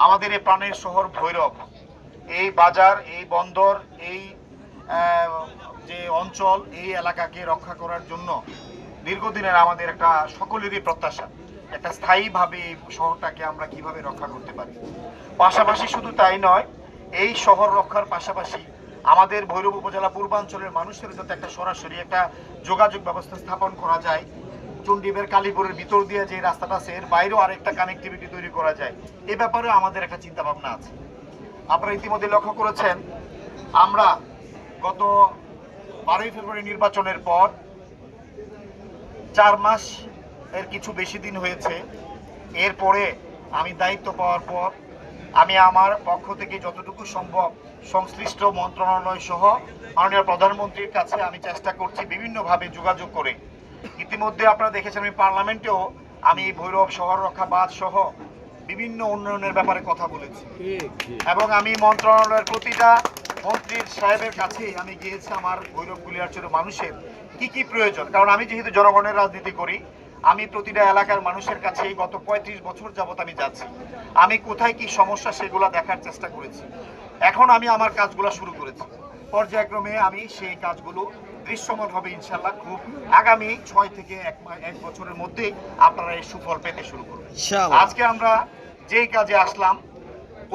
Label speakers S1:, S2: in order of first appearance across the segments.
S1: আমাদের এই প্রাণের শহর ভৈরব, এই বাজার, এই বন্দর, এই যে অঞ্চল, এই এলাকাকে রক্ষা করার জন্য দীর্ঘদিনের আমাদের একটা সকলেরই প্রত্যাশা, একটা স্থায়ীভাবে এই শহরটাকে আমরা কিভাবে রক্ষা করতে পারি। পাশাপাশি শুধু তাই নয়, এই শহর রক্ষার পাশাপাশি আমাদের ভৈরব উপজেলা পূর্বাঞ্চলের মানুষের যাতে একটা সরাসরি একটা যোগাযোগ ব্যবস্থা স্থাপন করা যায়, চণ্ডীবের কালীপুরের ভিতর দিয়ে যে রাস্তাটা আছে এর বাইরেও আরেকটা কানেক্টিভিটি তৈরি করা যায়, এ ব্যাপারে আমাদের একটা চিন্তা ভাবনা আছে। আপনারা ইতিমধ্যে লক্ষ্য করেছেন, আমরা গত 12ই ফেব্রুয়ারি নির্বাচনের পর 4 মাস এর কিছু বেশি দিন হয়েছে। এরপরে আমি দায়িত্ব পাওয়ার পর আমি আমার পক্ষ থেকে যতটুকু সম্ভব সংশ্লিষ্ট মন্ত্রণালয় সহ মাননীয় প্রধানমন্ত্রীর কাছে আমি চেষ্টা করছি বিভিন্নভাবে যোগাযোগ করে। ইতিমধ্যে আপনারা দেখেছেন আমি পার্লামেন্টেও আমি ভৈরব শহর রক্ষা বাঁধ সহ বিভিন্ন উন্নয়নের ব্যাপারে কথা বলেছি এবং আমি মন্ত্রণালয়ের প্রতিটা মন্ত্রীর সাহেবের কাছেই আমি গিয়েছি আমার ভৈরব কুলিয়ারচরের মানুষের কি কি প্রয়োজন। কারণ আমি যেহেতু জনগণের রাজনীতি করি, আমি প্রতিটা এলাকার মানুষের কাছে গত 35 বছর যাবত আমি যাচ্ছি, আমি কোথায় কি সমস্যা সেগুলো দেখার চেষ্টা করেছি। এখন আমি আমার কাজগুলো শুরু করেছি, পর্যায়ক্রমে আমি সেই কাজগুলো দৃশ্যমান হবে ইনশাল্লাহ। খুব আগামী 6 থেকে 1 বছরের মধ্যে আপনারা এই সুফল পেতে শুরু করবেন। আজকে আমরা যেই কাজে আসলাম,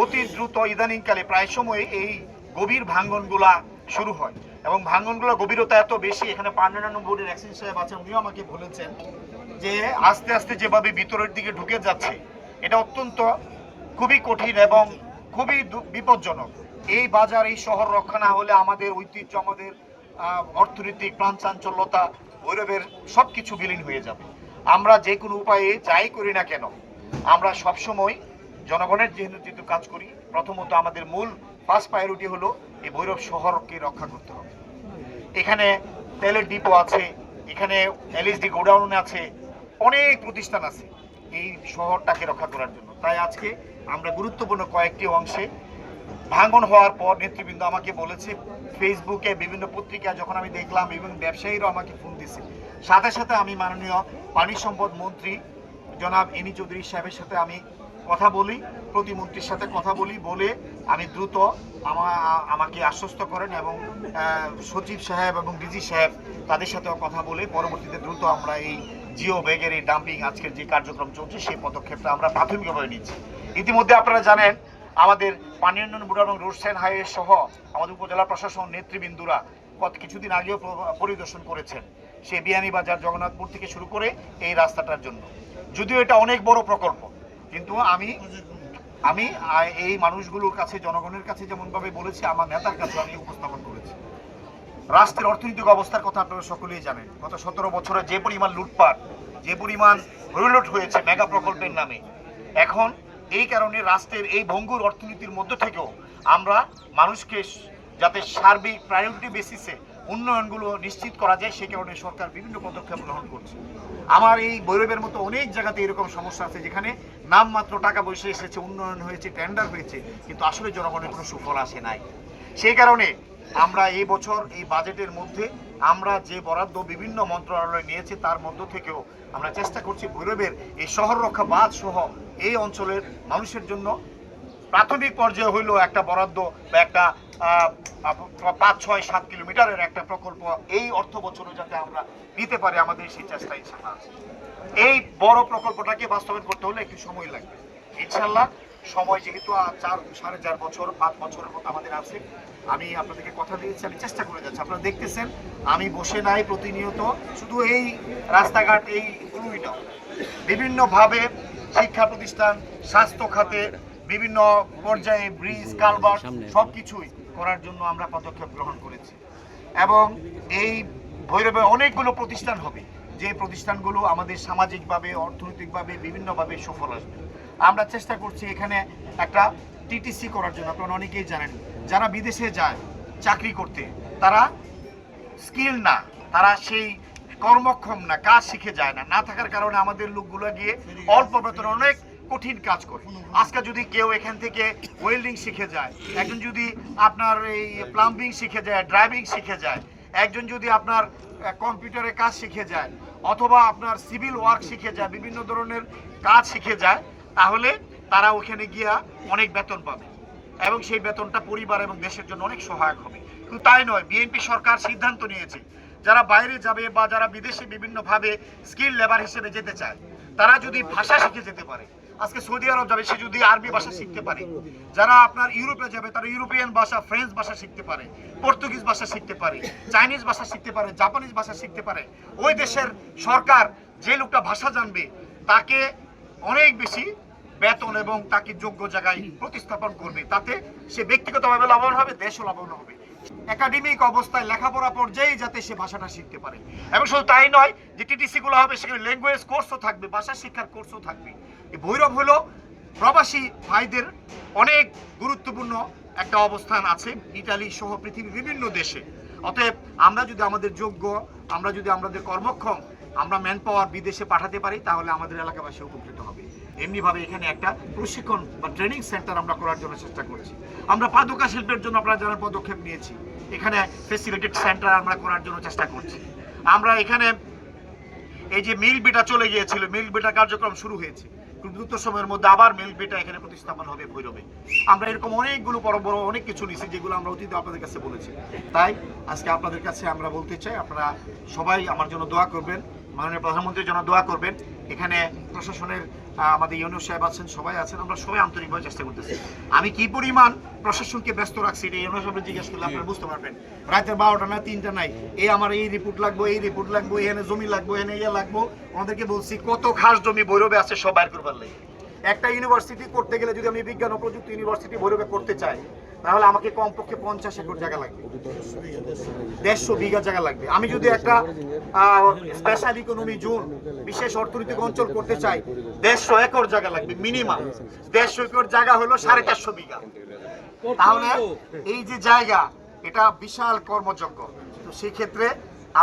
S1: অতি দ্রুত ইদানিংকালে প্রায় সময় এই গভীর ভাঙ্গনগুলা শুরু হয় এবং ভাঙ্গনগুলোর গভীরতা এত বেশি, এখানে পান্নানু বোর্ডের অ্যাকশন সাহেব আছেন, উনিও আমাকে বলেছেন যে আস্তে আস্তে যেভাবে ভিতরের দিকে ঢুকে যাচ্ছে এটা অত্যন্ত খুবই কঠিন এবং খুবই বিপজ্জনক। এই বাজার, এই শহর রক্ষা না হলে আমাদের ঐতিহ্য, আমাদের অর্থনৈতিক প্রাণচাঞ্চল্যতা, ভৈরবের সব কিছু বিলীন হয়ে যাবে। আমরা যে কোনো উপায়ে যাই করি না কেন, আমরা সবসময় জনগণের যেহেতু কাজ করি, প্রথমত আমাদের মূল ফার্স্ট প্রায়োরিটি হলো এই ভৈরব শহরকে রক্ষা করতে হবে। এখানে তেলের ডিপো আছে, এখানে এলএসডি গোডাউন আছে, অনেক প্রতিষ্ঠান আছে এই শহরটাকে রক্ষা করার জন্য। তাই আজকে আমরা গুরুত্বপূর্ণ কয়েকটি অংশে ভাঙন হওয়ার পর নেতৃবৃন্দ আমাকে বলেছে, ফেসবুকে বিভিন্ন পত্রিকায় যখন আমি দেখলাম এবং ব্যবসায়ীরাও আমাকে ফোন দিছে, সাথে সাথে আমি মাননীয় পানি সম্পদ মন্ত্রী জনাব এনি চৌধুরী সাহেবের সাথে আমি কথা বলি, প্রতিমন্ত্রীর সাথে কথা বলি, বলে আমি দ্রুত আমাকে আশ্বস্ত করেন এবং সচিব সাহেব এবং ডিজি সাহেব তাদের সাথেও কথা বলে পরবর্তীতে দ্রুত আমরা এই জিও ব্যাগের এই ডাম্পিং আজকের যে কার্যক্রম চলছে সেই পদক্ষেপটা আমরা প্রাথমিকভাবে নিচ্ছি। ইতিমধ্যে আপনারা জানেন আমাদের পানি উন্নয়ন বোর্ড এবং রোডস অ্যান্ড হাইওয়ে সহ আমাদের উপজেলা প্রশাসন নেতৃবৃন্দরা কিছুদিন আগেও পরিদর্শন করেছেন সে বিয়ানীবাজার জগন্নাথপুর থেকে শুরু করে এই রাস্তাটার জন্য। যদিও এটা অনেক বড় প্রকল্প, কিন্তু আমি এই মানুষগুলোর কাছে, জনগণের কাছে যেমনভাবে বলেছি, আমার নেতার কাছে আমি উপস্থাপন করেছি। রাষ্ট্রের অর্থনৈতিক অবস্থার কথা আপনারা সকলেই জানেন। গত 17 বছরে যে পরিমাণ লুটপাট, যে পরিমাণ হরিলুট হয়েছে মেগা প্রকল্পের নামে, এখন এই কারণে রাষ্ট্রের এই ভঙ্গুর অর্থনীতির মধ্য থেকেও আমরা মানুষকে যাতে সার্বিক প্রায়োরিটি বেসিসে উন্নয়নগুলো নিশ্চিত করা যায়, সে কারণে সরকার বিভিন্ন পদক্ষেপ গ্রহণ করছে। আমার এই ভৈরবের মতো অনেক জায়গাতে এরকম সমস্যা আছে যেখানে নামমাত্র টাকা পয়সা এসেছে, উন্নয়ন হয়েছে, টেন্ডার হয়েছে, কিন্তু আসলে জনগণের কোনো সুফল আসে নাই। সেই কারণে আমরা এই বছর এই বাজেটের মধ্যে আমরা যে বরাদ্দ বিভিন্ন মন্ত্রণালয় নিয়েছে তার মধ্য থেকেও আমরা চেষ্টা করছি ভৈরবের এই শহর রক্ষা বাঁধ সহ এই অঞ্চলের মানুষের জন্য প্রাথমিক পর্যায়ে হইলেও একটা বরাদ্দ বা একটা 5-6-7 কিলোমিটারের একটা প্রকল্প এই অর্থ বছরে যাতে আমরা নিতে পারি, আমাদের সেই চেষ্টা ইনশাল্লাহ আছে। এই বড় প্রকল্পটাকে বাস্তবায়ন করতে হলে একটু সময় লাগবে ইনশাল্লাহ। সময় যেহেতু 4-4.5 বছর 5 বছরের মতো আমাদের আছে, আমি আপনাদেরকে কথা দিয়েছি, আমি চেষ্টা করে যাচ্ছি। আপনারা দেখতেছেন আমি বসে নাই, প্রতিনিয়ত শুধু এই রাস্তাঘাট এইগুলোই না, বিভিন্নভাবে শিক্ষা প্রতিষ্ঠান, স্বাস্থ্য খাতে বিভিন্ন পর্যায়ে ব্রিজ, কালভার্ট সবকিছুই করার জন্য আমরা পদক্ষেপ গ্রহণ করেছি এবং এই ভৈরবে অনেকগুলো প্রতিষ্ঠান হবে যে প্রতিষ্ঠানগুলো আমাদের সামাজিকভাবে, অর্থনৈতিকভাবে বিভিন্নভাবে সফল আসবে। আমরা চেষ্টা করছি এখানে একটা টিটিসি করার জন্য। আপনারা অনেকেই জানেন যারা বিদেশে যায় চাকরি করতে, তারা স্কিল না, তারা সেই কর্মক্ষম না, কাজ শিখে যায় না, না থাকার কারণে আমাদের লোকগুলো গিয়ে অল্প বেতনে অনেক কঠিন কাজ করে। আজকে যদি কেউ এখান থেকে ওয়েল্ডিং শিখে যায়, একজন যদি আপনার এই প্লাম্বিং শিখে যায়, ড্রাইভিং শিখে যায়, একজন যদি আপনার কম্পিউটারে কাজ শিখে যায় অথবা আপনার সিভিল ওয়ার্ক শিখে যায়, বিভিন্ন ধরনের কাজ শিখে যায়, তাহলে তারা ওখানে গিয়া অনেক বেতন পাবে এবং সেই বেতনটা পরিবার এবং দেশের জন্য অনেক সহায়ক হবে। কিন্তু তাই নয়, বিএনপি সরকার সিদ্ধান্ত নিয়েছে যারা বাইরে যাবে বা যারা বিদেশে বিভিন্নভাবে স্কিল লেবার হিসেবে যেতে চায় তারা যদি ভাষা শিখে যেতে পারে, আজকে সৌদি আরব যাবে সে যদি আরবি ভাষা শিখতে পারে, যারা আপনার ইউরোপে যাবে তারা ইউরোপিয়ান ভাষা, ফ্রেঞ্চ ভাষা শিখতে পারে, পর্তুগিজ ভাষা শিখতে পারে, চাইনিজ ভাষা শিখতে পারে, জাপানিজ ভাষা শিখতে পারে, ওই দেশের সরকার যে লোকটা ভাষা জানবে তাকে অনেক বেশি বেতন এবং তাকে যোগ্য জায়গায় প্রতিস্থাপন করবে, তাতে সে ব্যক্তিগতভাবে লাভবান হবে, দেশও লাভবান হবে। একাডেমিক অবস্থায় লেখাপড়া পর্যায়ে যাতে সে ভাষাটা শিখতে পারে। এবং শুধু তাই নয়, যে টিটিসি গুলো হবে সেখানে ল্যাঙ্গুয়েজ কোর্সও থাকবে, ভাষা শিক্ষার কোর্সও থাকবে। এই ভৈরব হলো প্রবাসী ভাইদের অনেক গুরুত্বপূর্ণ একটা অবস্থান আছে ইতালি সহ পৃথিবীর বিভিন্ন দেশে। অতএব আমরা যদি আমাদের যোগ্য, আমরা যদি আমাদের কর্মক্ষম আমরা ম্যান পাওয়ার বিদেশে পাঠাতে পারি তাহলে আমাদের এলাকাবাসী উপকৃত হবে। এমনিভাবে এখানে একটা প্রশিক্ষণ বা ট্রেনিং সেন্টার আমরা করার জন্য চেষ্টা করছি। আমরা পাদুকা শিল্পের জন্য আপনারা জানার পদক্ষেপ নিয়েছি, এখানে ফেসিলিটেড সেন্টার আমরা করার জন্য চেষ্টা করছি। আমরা এখানে এই যে মিল বিটা চলে গিয়েছিল, মিল বিটা কার্যক্রম শুরু হয়েছে, খুব দ্রুত সময়ের মধ্যে আবার মিল বিটা এখানে প্রতিস্থাপন হবে ভৈরবে। আমরা এরকম অনেকগুলো বড় বড় অনেক কিছু নিয়েছি যেগুলো আমরা অতীতে আপনাদের কাছে বলেছি। তাই আজকে আপনাদের কাছে আমরা বলতে চাই আপনারা সবাই আমার জন্য দোয়া করবেন, মাননীয় প্রধানমন্ত্রীর জন্য দোয়া করবেন। এখানে প্রশাসনের আমাদের ইউনুস সাহেব আছেন, সবাই আছেন, আমরা সবাই আন্তরিকভাবে চেষ্টা করতেছি। আমি কি পরিমাণ প্রশাসনকে ব্যস্ত রাখছি এটা ইউনুস সাহেব জিজ্ঞেস করলে আপনারা বুঝতে পারবেন। রাতের 12টা না 3টা নাই, এই আমার এই রিপোর্ট লাগবো, এই রিপোর্ট লাগবো, এখানে জমি লাগবো, এখানে ইয়ে লাগবো। আমাদেরকে বলছি কত খাস জমি ভৈরবে আছে সব বাইর করবার লাগে। একটা ইউনিভার্সিটি করতে গেলে যদি আমি বিজ্ঞান ও প্রযুক্তি ইউনিভার্সিটি ভৈরবে করতে চাই তাহলে আমাকে কমপক্ষে 50 একর জায়গা লাগবে, 150 বিঘা জায়গা লাগবে। আমি যদি একটা স্পেশাল ইকোনমি জোন, বিশেষ অর্থনৈতিক অঞ্চল করতে চাই 150 একর জায়গা লাগবে মিনিমাম। 150 একর জায়গা হলো 450 বিঘা। তাহলে এই যে জায়গা এটা বিশাল কর্মযজ্ঞ। তো সেই ক্ষেত্রে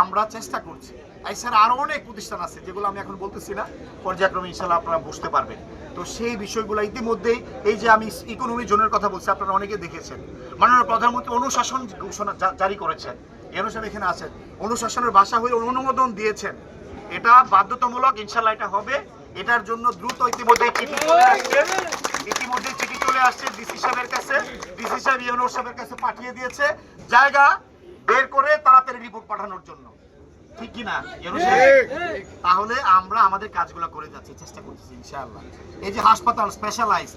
S1: আমরা চেষ্টা করছি। এছাড়া আরো অনেক প্রতিষ্ঠান আছে যেগুলো আমি এখন বলতেছি না, পর্যায়ক্রমে ইনশাল্লাহ আপনারা বুঝতে পারবেন। তো সেই বিষয়গুলো ইতিমধ্যেই এই যে আমি ইকোনমি জোনের কথা বলছি আপনারা অনেকে দেখেছেন, মাননীয় প্রধানমন্ত্রী অনুশাসন ঘোষণা জারি করেছেন, অনুশাসন এখানে আছেন, অনুশাসনের ভাষা হয়ে অনুমোদন দিয়েছেন। এটা বাধ্যতামূলক, ইনশাল্লাহ এটা হবে। এটার জন্য দ্রুত ইতিমধ্যেই চিঠি চলে আসছে ডিসি সাহেবের কাছে, ডিসি সাহেব ইউনুস সাহেবের কাছে পাঠিয়ে দিয়েছে জায়গা বের করে তাড়াতাড়ি রিপোর্ট পাঠানোর জন্য, ঠিক কিনা? তাহলে আমরা আমাদের কাজগুলো করে যাচ্ছি, চেষ্টা করতেছি ইনশাআল্লাহ। এই যে হাসপাতাল স্পেশালাইজ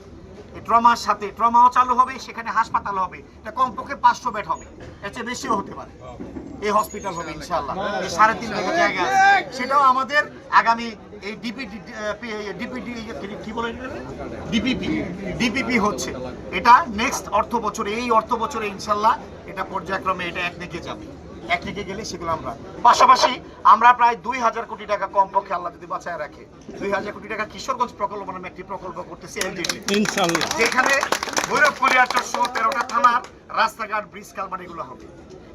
S1: ট্রমার সাথে ট্রমাও চালু হবে, সেখানে হাসপাতাল হবে, এটা কমপক্ষে 500 বেড হবে, এর চেয়ে বেশিও হতে পারে। এই হসপিটাল হবে ইনশাআল্লাহ, এই 3.5 বিঘা জায়গা সেটাও আমাদের আগামী এই ডিপিপি হচ্ছে, এটা নেক্সট অর্থ বছরে, এই অর্থ বছরে ইনশাআল্লাহ এটা পর্যায়ক্রমে এটা একদিকে যাবে। একদিকে গেলে সেগুলো আমরা পাশাপাশি আমরা প্রায় 2000 কোটি টাকা কমপক্ষে আল্লাহ যদি বাঁচায় রাখে 2000 কোটি টাকা কিশোরগঞ্জ প্রকল্প নামে একটি প্রকল্প করতেছি ইনশাআল্লাহ, যেখানে ভৈরব কলিয়ারচর সহ 13টা থানার রাস্তাঘাট, ব্রিজ, কালভার্ট এগুলো হবে।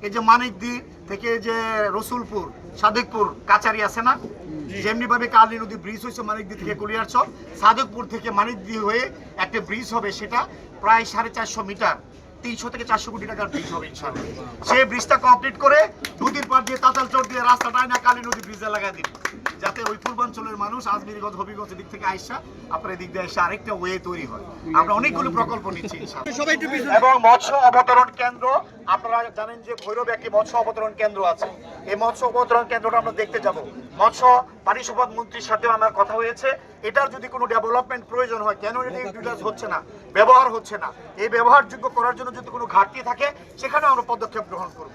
S1: এই যে মানিকদি থেকে যে রসুলপুর, সাদেকপুর, কাচারি আছে না, যেমনি ভাবে কালী নদী ব্রিজ হয়েছে মানিকদি থেকে কলিয়ারচর, সাদেকপুর থেকে মানিকদি হয়ে একটা ব্রিজ হবে, সেটা প্রায় 450 মিটার, 300 থেকে 400 কোটি টাকার ব্রিজ হবে ইনশাআল্লাহ। সেই ব্রিজটা কমপ্লিট করে নদীর পাড় দিয়ে তাতালচর দিয়ে রাস্তাটাই না কালী নদী ব্রিজে লাগাই দিন, যাতে ওই পূর্বাঞ্চলের মানুষ আজমিরগঞ্জ, হবিগঞ্জ দিক থেকে আইসা আপনার এদিক দিয়ে এসে আরেকটা ওয়ে তৈরি হয়। আমরা অনেকগুলো প্রকল্প নিচ্ছি ইনশাআল্লাহ। এবং মৎস্য অবতরণ কেন্দ্র, আপনারা জানেন যে ভৈরবে একটি মৎস্য অবতরণ কেন্দ্র আছে, এই মৎস্য অবতরণ কেন্দ্রটা আমরা দেখতে যাব। মৎস্য পানি সম্পদ মন্ত্রীর সাথেও আমার কথা হয়েছে, এটার যদি কোনো ডেভেলপমেন্ট প্রয়োজন হয়, কেন এটা ইউটিলাইজ হচ্ছে না, ব্যবহার হচ্ছে না, এই ব্যবহারযোগ্য করার জন্য যদি কোনো ঘাটতি থাকে সেখানেও আমরা পদক্ষেপ গ্রহণ করব।